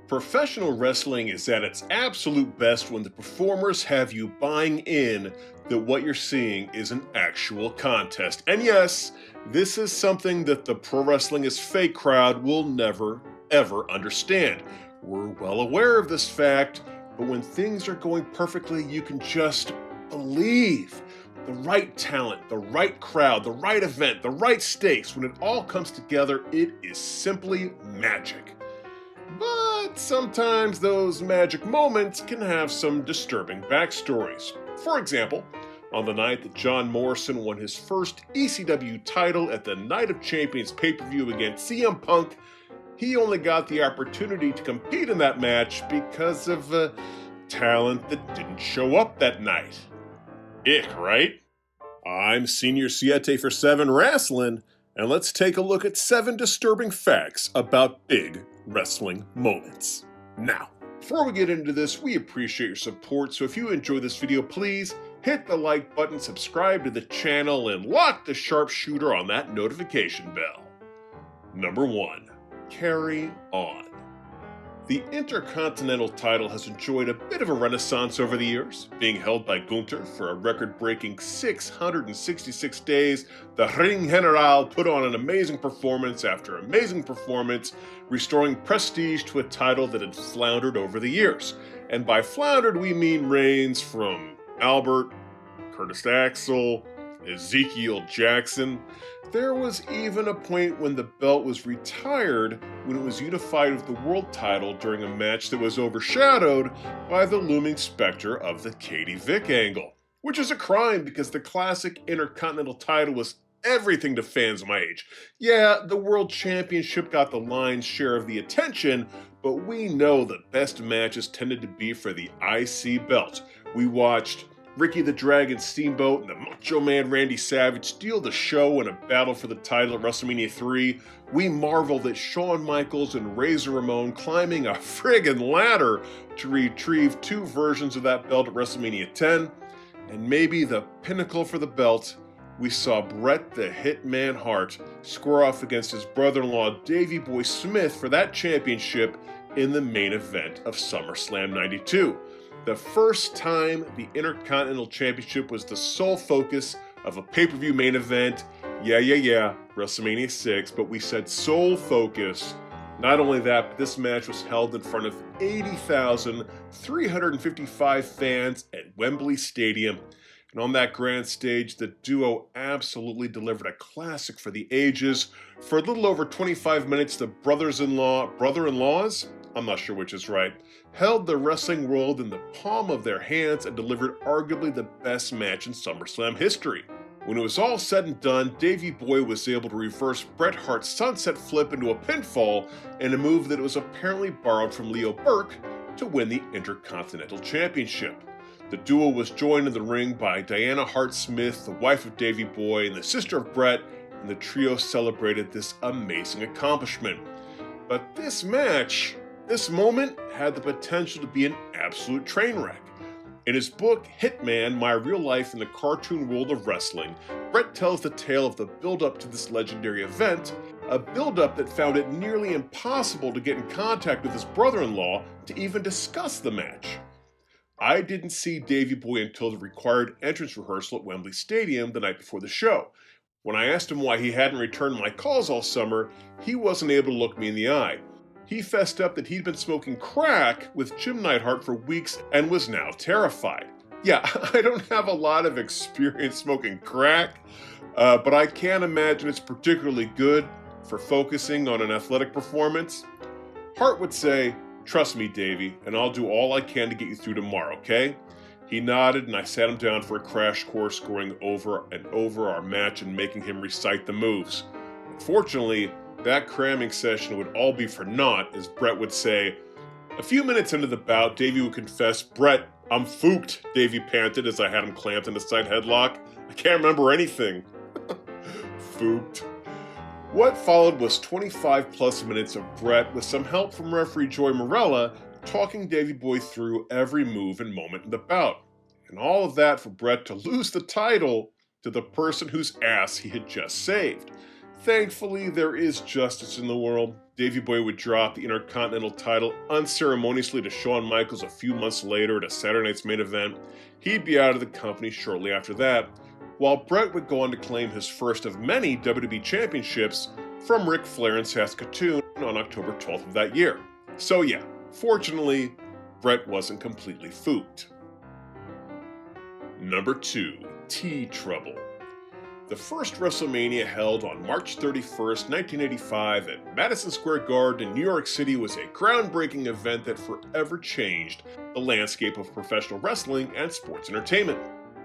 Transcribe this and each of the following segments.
Professional wrestling is at its absolute best when the performers have you buying in that what you're seeing is an actual contest. And yes, this is something that the pro wrestling is fake crowd will never, ever understand. We're well aware of this fact, but when things are going perfectly, you can just believe. The right talent, the right crowd, the right event, the right stakes, when it all comes together, it is simply magic. But sometimes those magic moments can have some disturbing backstories. For example, on the night that John Morrison won his first ECW title at the Night of Champions pay-per-view against CM Punk, he only got the opportunity to compete in that match because of talent that didn't show up that night. Ick, right? I'm Senior Siete for 7 Wrestling, and let's take a look at 7 disturbing facts about big wrestling moments. Now, before we get into this, we appreciate your support, so if you enjoy this video, please hit the like button, subscribe to the channel, and lock the sharpshooter on that notification bell. Number 1. Carry on. The Intercontinental title has enjoyed a bit of a renaissance over the years. Being held by Gunther for a record-breaking 666 days, the Ring General put on an amazing performance after amazing performance, restoring prestige to a title that had floundered over the years. And by floundered, we mean reigns from Albert, Curtis Axel, Ezekiel Jackson. There was even a point when the belt was retired when it was unified with the world title during a match that was overshadowed by the looming specter of the Katie Vick angle. Which is a crime because the classic Intercontinental title was everything to fans my age. Yeah, the World Championship got the lion's share of the attention, but we know the best matches tended to be for the IC belt. We watched Ricky the Dragon Steamboat and the Macho Man Randy Savage steal the show in a battle for the title at WrestleMania 3. We marveled at Shawn Michaels and Razor Ramon climbing a friggin' ladder to retrieve 2 versions of that belt at WrestleMania 10. And maybe the pinnacle for the belt, we saw Bret the Hitman Hart square off against his brother-in-law Davey Boy Smith for that championship in the main event of SummerSlam 92. The first time the Intercontinental Championship was the sole focus of a pay-per-view main event. Yeah, WrestleMania 6, but we said sole focus. Not only that, but this match was held in front of 80,355 fans at Wembley Stadium. And on that grand stage, the duo absolutely delivered a classic for the ages. For a little over 25 minutes, the brother-in-laws, I'm not sure which is right, held the wrestling world in the palm of their hands and delivered arguably the best match in SummerSlam history. When it was all said and done, Davey Boy was able to reverse Bret Hart's sunset flip into a pinfall in a move that was apparently borrowed from Leo Burke to win the Intercontinental Championship. The duo was joined in the ring by Diana Hart-Smith, the wife of Davey Boy and the sister of Bret, and the trio celebrated this amazing accomplishment. But this moment had the potential to be an absolute train wreck. In his book, Hitman, My Real Life in the Cartoon World of Wrestling, Bret tells the tale of the build-up to this legendary event, a build-up that found it nearly impossible to get in contact with his brother-in-law to even discuss the match. I didn't see Davey Boy until the required entrance rehearsal at Wembley Stadium the night before the show. When I asked him why he hadn't returned my calls all summer, he wasn't able to look me in the eye. He fessed up that he'd been smoking crack with Jim Neidhart for weeks and was now terrified. Yeah, I don't have a lot of experience smoking crack, but I can't imagine it's particularly good for focusing on an athletic performance. Hart would say, "Trust me, Davey, and I'll do all I can to get you through tomorrow, okay?" He nodded, and I sat him down for a crash course going over and over our match and making him recite the moves. Unfortunately, that cramming session would all be for naught, as Bret would say. A few minutes into the bout, Davey would confess, "Bret, I'm fooked," Davey panted as I had him clamped in a side headlock. "I can't remember anything." Fooked. What followed was 25 plus minutes of Bret with some help from referee Joey Morella talking Davey Boy through every move and moment in the bout. And all of that for Bret to lose the title to the person whose ass he had just saved. Thankfully, there is justice in the world. Davey Boy would drop the Intercontinental title unceremoniously to Shawn Michaels a few months later at a Saturday Night's Main Event. He'd be out of the company shortly after that, while Bret would go on to claim his first of many WWE championships from Ric Flair in Saskatoon on October 12th of that year. So yeah, fortunately, Bret wasn't completely fooked. Number 2. T-Trouble. The first WrestleMania, held on March 31st, 1985 at Madison Square Garden in New York City, was a groundbreaking event that forever changed the landscape of professional wrestling and sports entertainment.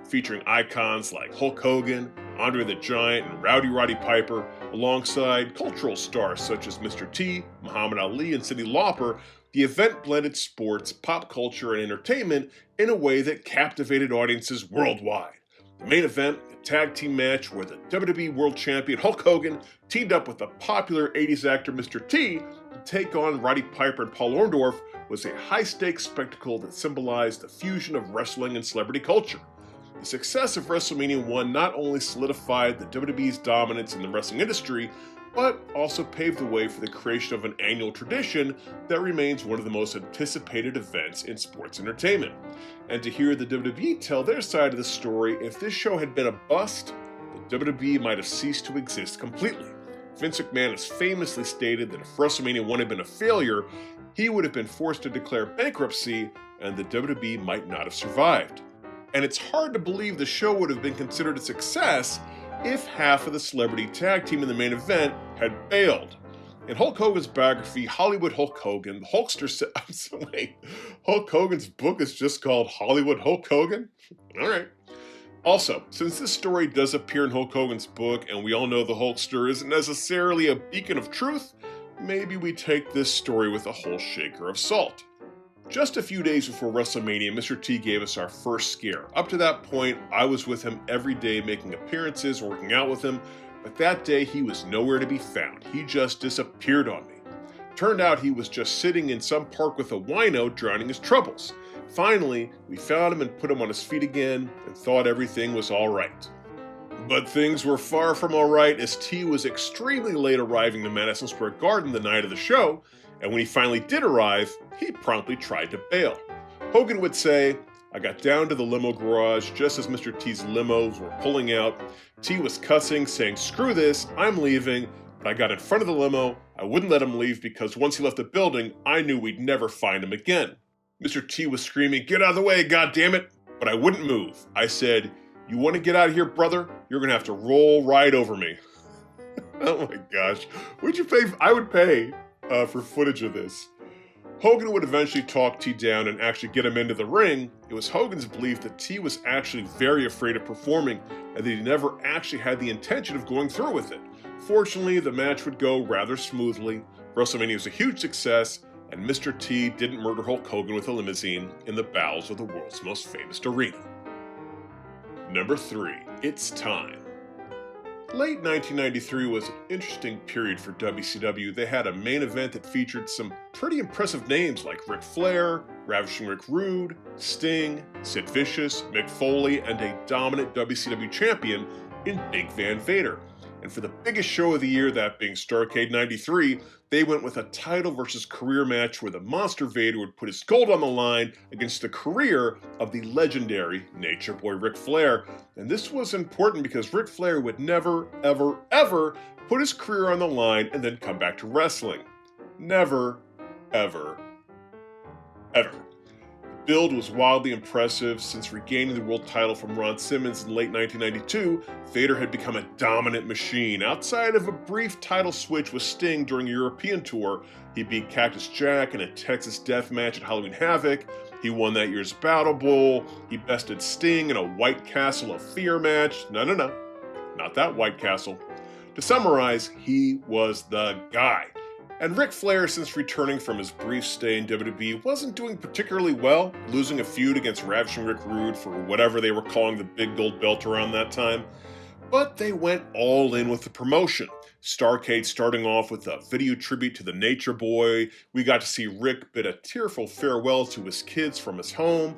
Featuring icons like Hulk Hogan, Andre the Giant, and Roddy Piper, alongside cultural stars such as Mr. T, Muhammad Ali, and Cyndi Lauper, the event blended sports, pop culture, and entertainment in a way that captivated audiences worldwide. The main event, a tag team match where the WWE World Champion Hulk Hogan teamed up with the popular 80s actor Mr. T to take on Roddy Piper and Paul Orndorff, was a high-stakes spectacle that symbolized the fusion of wrestling and celebrity culture. The success of WrestleMania 1 not only solidified the WWE's dominance in the wrestling industry, but also paved the way for the creation of an annual tradition that remains one of the most anticipated events in sports entertainment. And to hear the WWE tell their side of the story, if this show had been a bust, the WWE might have ceased to exist completely. Vince McMahon has famously stated that if WrestleMania 1 had been a failure, he would have been forced to declare bankruptcy and the WWE might not have survived. And it's hard to believe the show would have been considered a success if half of the celebrity tag team in the main event had bailed. In Hulk Hogan's biography, Hollywood Hulk Hogan, the Hulkster said, Hulk Hogan's book is just called Hollywood Hulk Hogan? Alright. Also, since this story does appear in Hulk Hogan's book, and we all know the Hulkster isn't necessarily a beacon of truth, maybe we take this story with a whole shaker of salt. Just a few days before WrestleMania, Mr. T gave us our first scare. Up to that point, I was with him every day making appearances, working out with him, but that day he was nowhere to be found. He just disappeared on me. Turned out he was just sitting in some park with a wino drowning his troubles. Finally, we found him and put him on his feet again and thought everything was alright. But things were far from alright, as T was extremely late arriving to Madison Square Garden the night of the show, and when he finally did arrive, he promptly tried to bail. Hogan would say, "I got down to the limo garage just as Mr. T's limos were pulling out. T was cussing, saying, 'Screw this, I'm leaving,' but I got in front of the limo. I wouldn't let him leave because once he left the building, I knew we'd never find him again. Mr. T was screaming, 'Get out of the way, goddammit!' But I wouldn't move. I said, 'You want to get out of here, brother? You're going to have to roll right over me.'" Oh my gosh. Would you pay? I would pay for footage of this. Hogan would eventually talk T down and actually get him into the ring. It was Hogan's belief that T was actually very afraid of performing and that he never actually had the intention of going through with it. Fortunately, the match would go rather smoothly. WrestleMania was a huge success, and Mr. T didn't murder Hulk Hogan with a limousine in the bowels of the world's most famous arena. Number 3. It's time. Late 1993 was an interesting period for WCW. They had a main event that featured some pretty impressive names like Ric Flair, Ravishing Rick Rude, Sting, Sid Vicious, Mick Foley, and a dominant WCW champion in Big Van Vader. And for the biggest show of the year, that being Starrcade 93, they went with a title versus career match where the Monster Vader would put his gold on the line against the career of the legendary Nature Boy Ric Flair. And this was important because Ric Flair would never, ever, ever put his career on the line and then come back to wrestling. Never, ever, ever. The build was wildly impressive. Since regaining the world title from Ron Simmons in late 1992, Vader had become a dominant machine. Outside of a brief title switch with Sting during a European tour, he beat Cactus Jack in a Texas death match at Halloween Havoc. He won that year's Battle Bowl. He bested Sting in a White Castle of Fear match. No, not that White Castle. To summarize, he was the guy. And Ric Flair, since returning from his brief stay in WWE, wasn't doing particularly well, losing a feud against Ravishing Rick Rude for whatever they were calling the big gold belt around that time. But they went all in with the promotion. Starrcade starting off with a video tribute to the Nature Boy. We got to see Rick bid a tearful farewell to his kids from his home.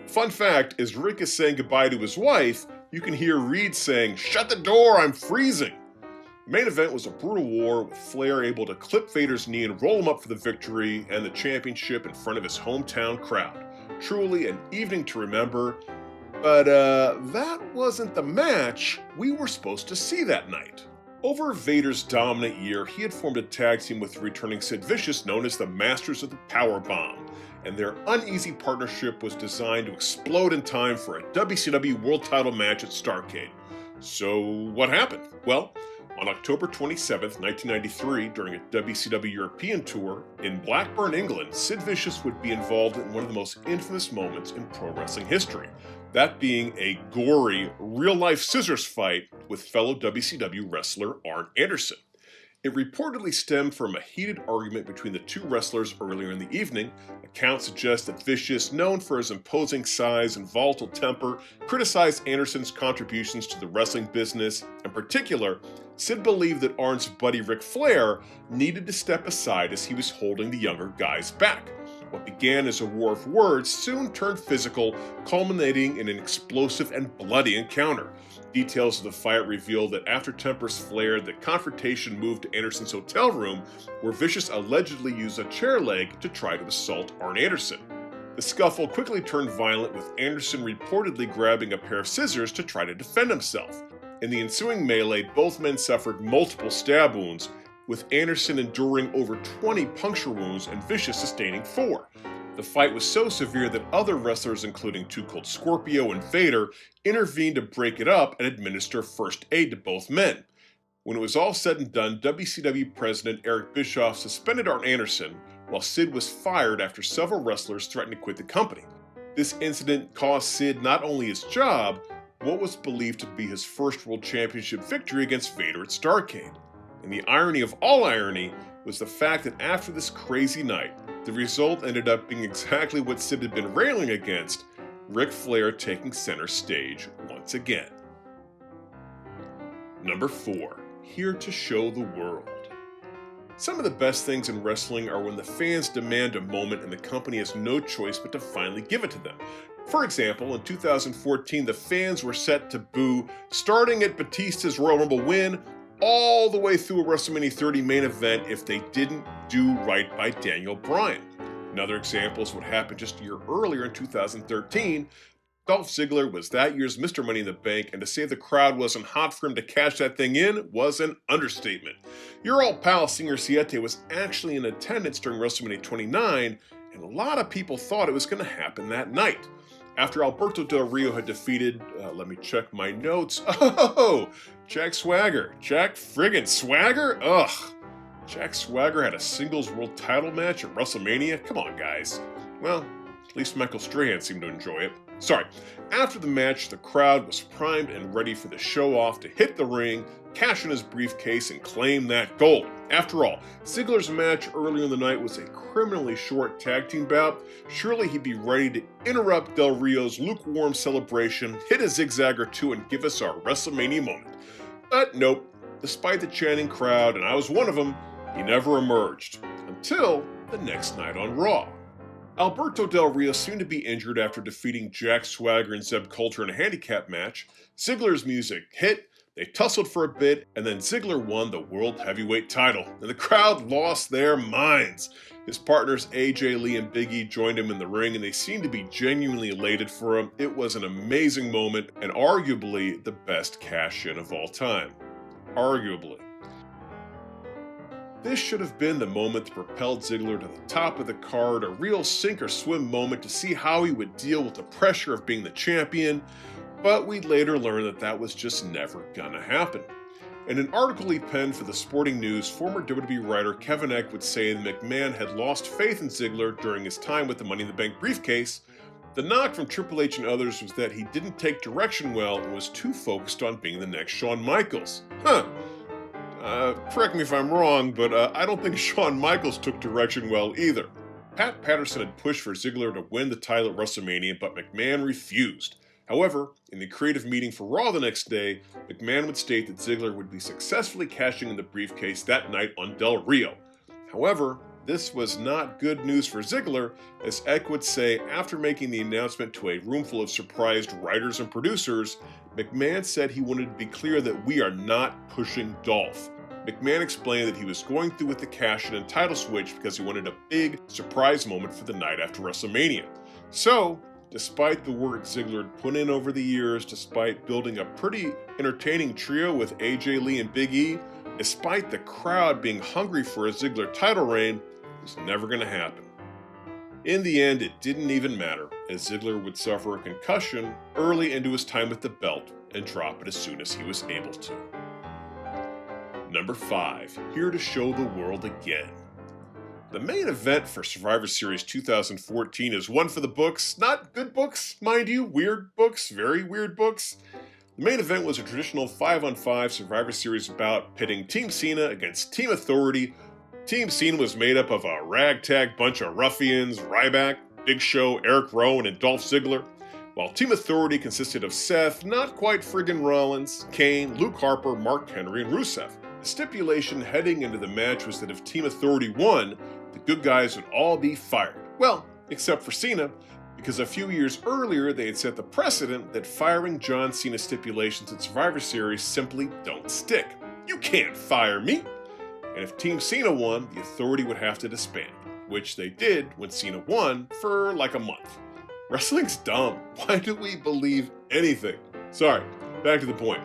Fun fact, as Rick is saying goodbye to his wife, you can hear Reed saying, "Shut the door, I'm freezing." The main event was a brutal war, with Flair able to clip Vader's knee and roll him up for the victory and the championship in front of his hometown crowd. Truly an evening to remember, but that wasn't the match we were supposed to see that night. Over Vader's dominant year, he had formed a tag team with returning Sid Vicious known as the Masters of the Powerbomb, and their uneasy partnership was designed to explode in time for a WCW World Title match at Starrcade. So what happened? Well, on October 27, 1993, during a WCW European tour in Blackburn, England, Sid Vicious would be involved in one of the most infamous moments in pro wrestling history, that being a gory, real-life scissors fight with fellow WCW wrestler Arn Anderson. It reportedly stemmed from a heated argument between the two wrestlers earlier in the evening. Accounts suggest that Vicious, known for his imposing size and volatile temper, criticized Anderson's contributions to the wrestling business. In particular, Sid believed that Arn's buddy Ric Flair needed to step aside as he was holding the younger guys back. What began as a war of words soon turned physical, culminating in an explosive and bloody encounter. Details of the fight revealed that after tempers flared, the confrontation moved to Anderson's hotel room, where Vicious allegedly used a chair leg to try to assault Arn Anderson. The scuffle quickly turned violent, with Anderson reportedly grabbing a pair of scissors to try to defend himself. In the ensuing melee, both men suffered multiple stab wounds, with Anderson enduring over 20 puncture wounds and Vicious sustaining 4. The fight was so severe that other wrestlers, including Too Cold Scorpio and Vader, intervened to break it up and administer first aid to both men. When it was all said and done, WCW President Eric Bischoff suspended Arn Anderson, while Sid was fired after several wrestlers threatened to quit the company. This incident cost Sid not only his job, what was believed to be his first World Championship victory against Vader at Starrcade. And the irony of all irony was the fact that after this crazy night, the result ended up being exactly what Sid had been railing against: Ric Flair taking center stage once again. Number 4. Here to show the world. Some of the best things in wrestling are when the fans demand a moment and the company has no choice but to finally give it to them. For example, in 2014, the fans were set to boo, starting at Batista's Royal Rumble win, all the way through a WrestleMania 30 main event if they didn't do right by Daniel Bryan. Another example is what happened just a year earlier in 2013. Dolph Ziggler was that year's Mr. Money in the Bank, and to say the crowd wasn't hot for him to cash that thing in was an understatement. Your old pal Singer Siete was actually in attendance during WrestleMania 29, and a lot of people thought it was going to happen that night. After Alberto Del Rio had defeated, let me check my notes, Jack Swagger. Jack friggin' Swagger? Ugh. Jack Swagger had a singles world title match at WrestleMania? Come on, guys. Well, at least Michael Strahan seemed to enjoy it. Sorry. After the match, the crowd was primed and ready for the show-off to hit the ring, cash in his briefcase, and claim that gold. After all, Ziggler's match earlier in the night was a criminally short tag team bout. Surely he'd be ready to interrupt Del Rio's lukewarm celebration, hit a zigzag or two, and give us our WrestleMania moment. But nope, despite the chanting crowd, and I was one of them, he never emerged. Until the next night on Raw. Alberto Del Rio seemed to be injured after defeating Jack Swagger and Zeb Coulter in a handicap match. Ziggler's music hit, they tussled for a bit, and then Ziggler won the World Heavyweight title, and the crowd lost their minds. His partners AJ Lee and Big E joined him in the ring, and they seemed to be genuinely elated for him. It was an amazing moment, and arguably the best cash-in of all time. Arguably. This should have been the moment that propelled Ziggler to the top of the card, a real sink-or-swim moment to see how he would deal with the pressure of being the champion, but we'd later learn that that was just never gonna happen. In an article he penned for the Sporting News, former WWE writer Kevin Eck would say that McMahon had lost faith in Ziggler during his time with the Money in the Bank briefcase. The knock from Triple H and others was that he didn't take direction well and was too focused on being the next Shawn Michaels. Correct me if I'm wrong, but I don't think Shawn Michaels took direction well either. Pat Patterson had pushed for Ziggler to win the title at WrestleMania, but McMahon refused. However, in the creative meeting for Raw the next day, McMahon would state that Ziggler would be successfully cashing in the briefcase that night on Del Rio. However, this was not good news for Ziggler, as Eck would say after making the announcement to a roomful of surprised writers and producers, McMahon said he wanted to be clear that we are not pushing Dolph. McMahon explained that he was going through with the cash-in and title switch because he wanted a big surprise moment for the night after WrestleMania. So, despite the work Ziggler had put in over the years, despite building a pretty entertaining trio with AJ Lee and Big E, despite the crowd being hungry for a Ziggler title reign, it was never going to happen. In the end, it didn't even matter, as Ziggler would suffer a concussion early into his time with the belt and drop it as soon as he was able to. Number 5, here to show the world again. The main event for Survivor Series 2014 is one for the books. Not good books, mind you, weird books, very weird books. The main event was a traditional 5-on-5 Survivor Series bout pitting Team Cena against Team Authority. Team Cena was made up of a ragtag bunch of ruffians, Ryback, Big Show, Eric Rowan, and Dolph Ziggler, while Team Authority consisted of Seth, not quite friggin' Rollins, Kane, Luke Harper, Mark Henry, and Rusev. The stipulation heading into the match was that if Team Authority won, the good guys would all be fired. Well, except for Cena, because a few years earlier they had set the precedent that firing John Cena stipulations at Survivor Series simply don't stick. You can't fire me! And if Team Cena won, the Authority would have to disband, which they did when Cena won for like a month. Wrestling's dumb. Why do we believe anything? Sorry, back to the point.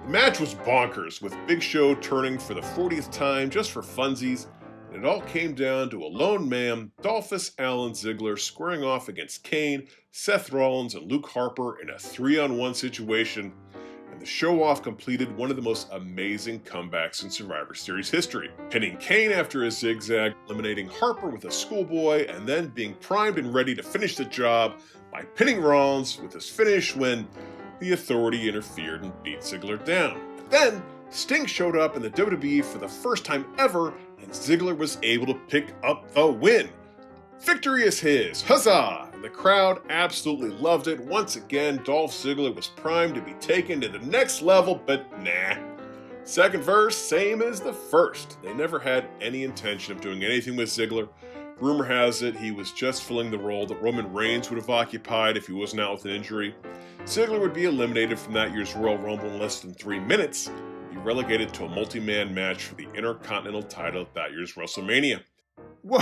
The match was bonkers, with Big Show turning for the 40th time just for funsies, and it all came down to a lone man, Dolphus Allen Ziggler, squaring off against Kane, Seth Rollins, and Luke Harper in a 3-on-1 situation, and the show-off completed one of the most amazing comebacks in Survivor Series history, pinning Kane after a zigzag, eliminating Harper with a schoolboy, and then being primed and ready to finish the job by pinning Rollins with his finish when the Authority interfered and beat Ziggler down. But then, Sting showed up in the WWE for the first time ever, and Ziggler was able to pick up the win. Victory is his! Huzzah! And the crowd absolutely loved it. Once again, Dolph Ziggler was primed to be taken to the next level, but nah. Second verse, same as the first. They never had any intention of doing anything with Ziggler. Rumor has it he was just filling the role that Roman Reigns would have occupied if he wasn't out with an injury. Ziggler would be eliminated from that year's Royal Rumble in less than 3 minutes, and be relegated to a multi-man match for the Intercontinental title at that year's WrestleMania. Whoa,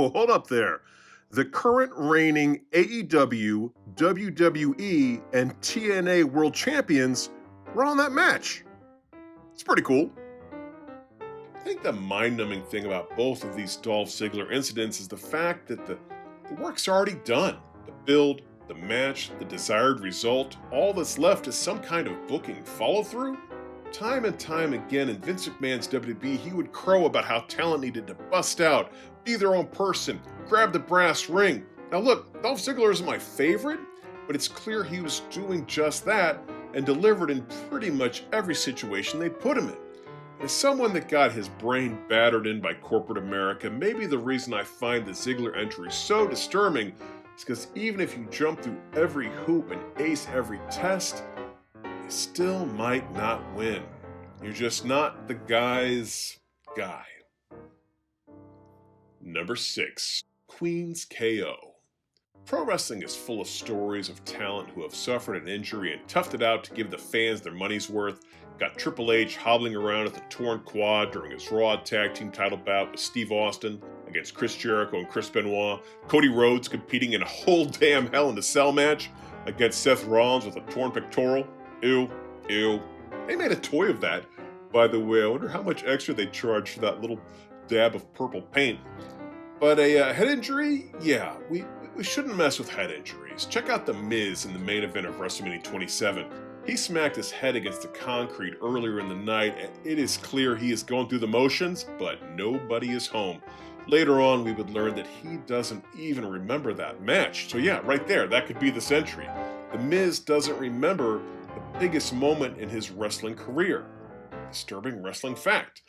hold up there. The current reigning AEW, WWE, and TNA World Champions were on that match. It's pretty cool. I think the mind-numbing thing about both of these Dolph Ziggler incidents is the fact that the work's already done. The build, the match, the desired result, all that's left is some kind of booking follow-through. Time and time again in Vince McMahon's WWE, he would crow about how talent needed to bust out, be their own person, grab the brass ring. Now look, Dolph Ziggler isn't my favorite, but it's clear he was doing just that and delivered in pretty much every situation they put him in. As someone that got his brain battered in by corporate America, maybe the reason I find the Ziggler entry so disturbing is because even if you jump through every hoop and ace every test, you still might not win. You're just not the guy's guy. Number 6, Queen's KO. Pro wrestling is full of stories of talent who have suffered an injury and toughed it out to give the fans their money's worth. Got Triple H hobbling around with a torn quad during his Raw Tag Team title bout with Steve Austin against Chris Jericho and Chris Benoit. Cody Rhodes competing in a whole damn Hell in a Cell match against Seth Rollins with a torn pectoral. Ew, ew. They made a toy of that, by the way. I wonder how much extra they charged for that little dab of purple paint. But a head injury? Yeah, we shouldn't mess with head injuries. Check out The Miz in the main event of WrestleMania 27. He smacked his head against the concrete earlier in the night, and it is clear he is going through the motions, but nobody is home. Later on, we would learn that he doesn't even remember that match. So yeah, right there, that could be the century. The Miz doesn't remember the biggest moment in his wrestling career. Disturbing wrestling fact.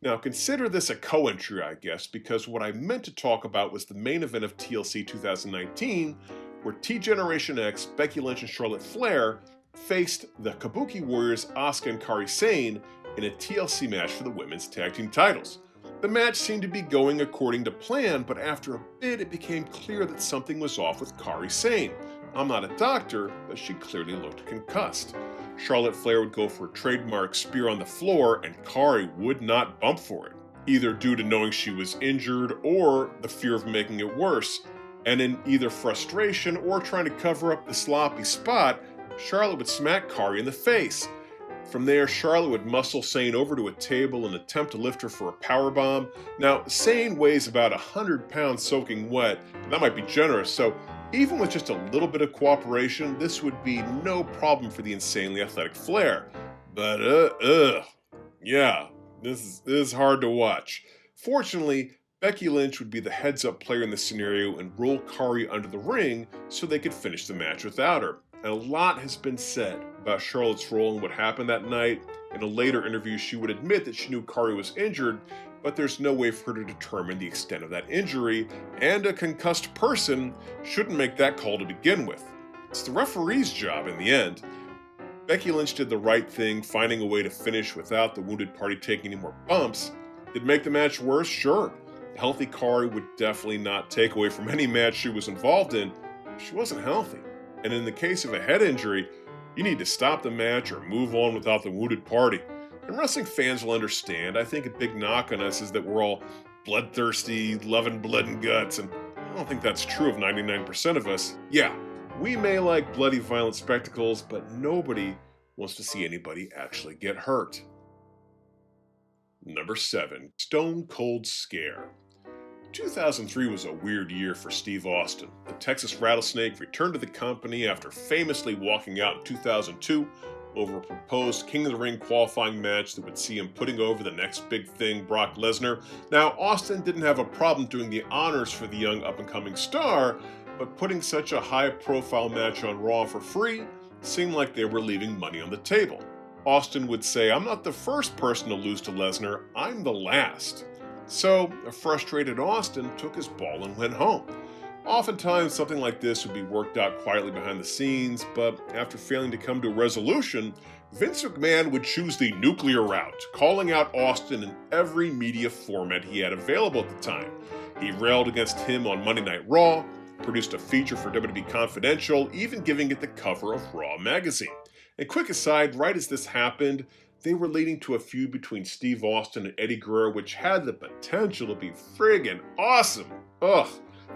Now, consider this a co-entry, I guess, because what I meant to talk about was the main event of TLC 2019, where T-Generation X, Becky Lynch, and Charlotte Flair faced the Kabuki Warriors Asuka and Kairi Sane in a TLC match for the women's tag team titles. The match seemed to be going according to plan, but after a bit it became clear that something was off with Kairi Sane. I'm not a doctor, but she clearly looked concussed. Charlotte Flair would go for a trademark spear on the floor, and Kairi would not bump for it, either due to knowing she was injured or the fear of making it worse. And in either frustration or trying to cover up the sloppy spot, Charlotte would smack Kairi in the face. From there, Charlotte would muscle Sane over to a table and attempt to lift her for a powerbomb. Now, Sane weighs about 100 pounds soaking wet, and that might be generous, so even with just a little bit of cooperation, this would be no problem for the insanely athletic Flair. But, yeah, this is hard to watch. Fortunately, Becky Lynch would be the heads-up player in this scenario and roll Kairi under the ring so they could finish the match without her. And a lot has been said about Charlotte's role and what happened that night. In a later interview, she would admit that she knew Kairi was injured, but there's no way for her to determine the extent of that injury, and a concussed person shouldn't make that call to begin with. It's the referee's job in the end. Becky Lynch did the right thing, finding a way to finish without the wounded party taking any more bumps. Did it make the match worse? Sure. A healthy Kairi would definitely not take away from any match she was involved in. She wasn't healthy. And in the case of a head injury, you need to stop the match or move on without the wounded party. And wrestling fans will understand. I think a big knock on us is that we're all bloodthirsty, loving blood and guts, and I don't think that's true of 99% of us. Yeah, we may like bloody, violent spectacles, but nobody wants to see anybody actually get hurt. Number 7. Stone Cold Scare. 2003 was a weird year for Steve Austin. The Texas Rattlesnake returned to the company after famously walking out in 2002 over a proposed King of the Ring qualifying match that would see him putting over the next big thing, Brock Lesnar. Now, Austin didn't have a problem doing the honors for the young up-and-coming star, but putting such a high-profile match on Raw for free seemed like they were leaving money on the table. Austin would say, "I'm not the first person to lose to Lesnar, I'm the last." So, a frustrated Austin took his ball and went home. Oftentimes, something like this would be worked out quietly behind the scenes, but after failing to come to a resolution, Vince McMahon would choose the nuclear route, calling out Austin in every media format he had available at the time. He railed against him on Monday Night Raw, produced a feature for WWE Confidential, even giving it the cover of Raw magazine. And quick aside, right as this happened, they were leading to a feud between Steve Austin and Eddie Guerrero, which had the potential to be friggin' awesome. Ugh,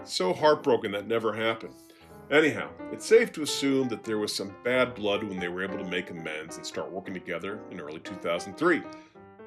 so heartbroken that never happened. Anyhow, it's safe to assume that there was some bad blood when they were able to make amends and start working together in early 2003.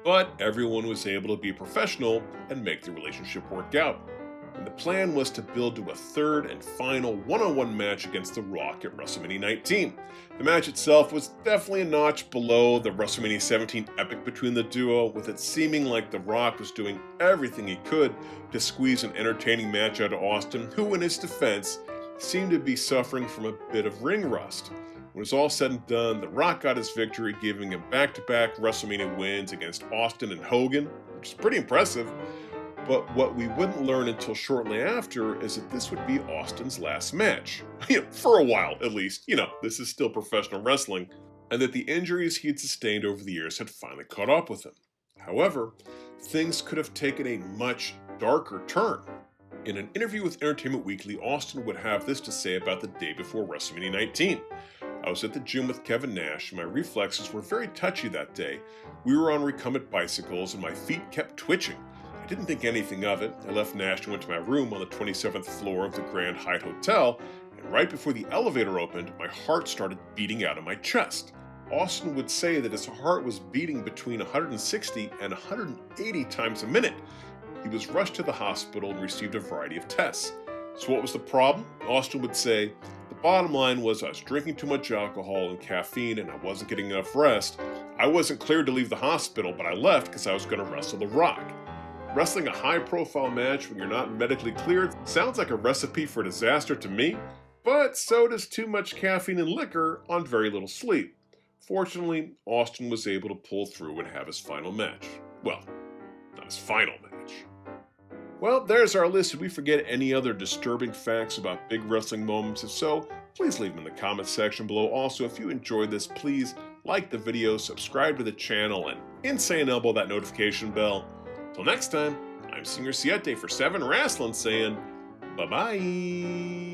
But everyone was able to be professional and make the relationship work out. And the plan was to build to a third and final one-on-one match against The Rock at WrestleMania 19. The match itself was definitely a notch below the WrestleMania 17 epic between the duo, with it seeming like The Rock was doing everything he could to squeeze an entertaining match out of Austin, who in his defense seemed to be suffering from a bit of ring rust. When it was all said and done, The Rock got his victory, giving him back-to-back WrestleMania wins against Austin and Hogan, which is pretty impressive. But what we wouldn't learn until shortly after is that this would be Austin's last match. For a while, at least. This is still professional wrestling. And that the injuries he had sustained over the years had finally caught up with him. However, things could have taken a much darker turn. In an interview with Entertainment Weekly, Austin would have this to say about the day before WrestleMania 19. "I was at the gym with Kevin Nash, and my reflexes were very touchy that day. We were on recumbent bicycles, and my feet kept twitching. I didn't think anything of it. I left Nash and went to my room on the 27th floor of the Grand Hyatt Hotel, and right before the elevator opened, my heart started beating out of my chest." Austin would say that his heart was beating between 160 and 180 times a minute. He was rushed to the hospital and received a variety of tests. So what was the problem? Austin would say, "The bottom line was I was drinking too much alcohol and caffeine and I wasn't getting enough rest. I wasn't cleared to leave the hospital, but I left because I was going to wrestle The Rock." Wrestling a high-profile match when you're not medically cleared sounds like a recipe for disaster to me, but so does too much caffeine and liquor on very little sleep. Fortunately, Austin was able to pull through and have his final match. Well, not his final match. Well, there's our list. Did we forget any other disturbing facts about big wrestling moments? If so, please leave them in the comments section below. Also, if you enjoyed this, please like the video, subscribe to the channel, and insane elbow that notification bell. Till next time, I'm Singer Siete for 7 Wrestling saying bye-bye.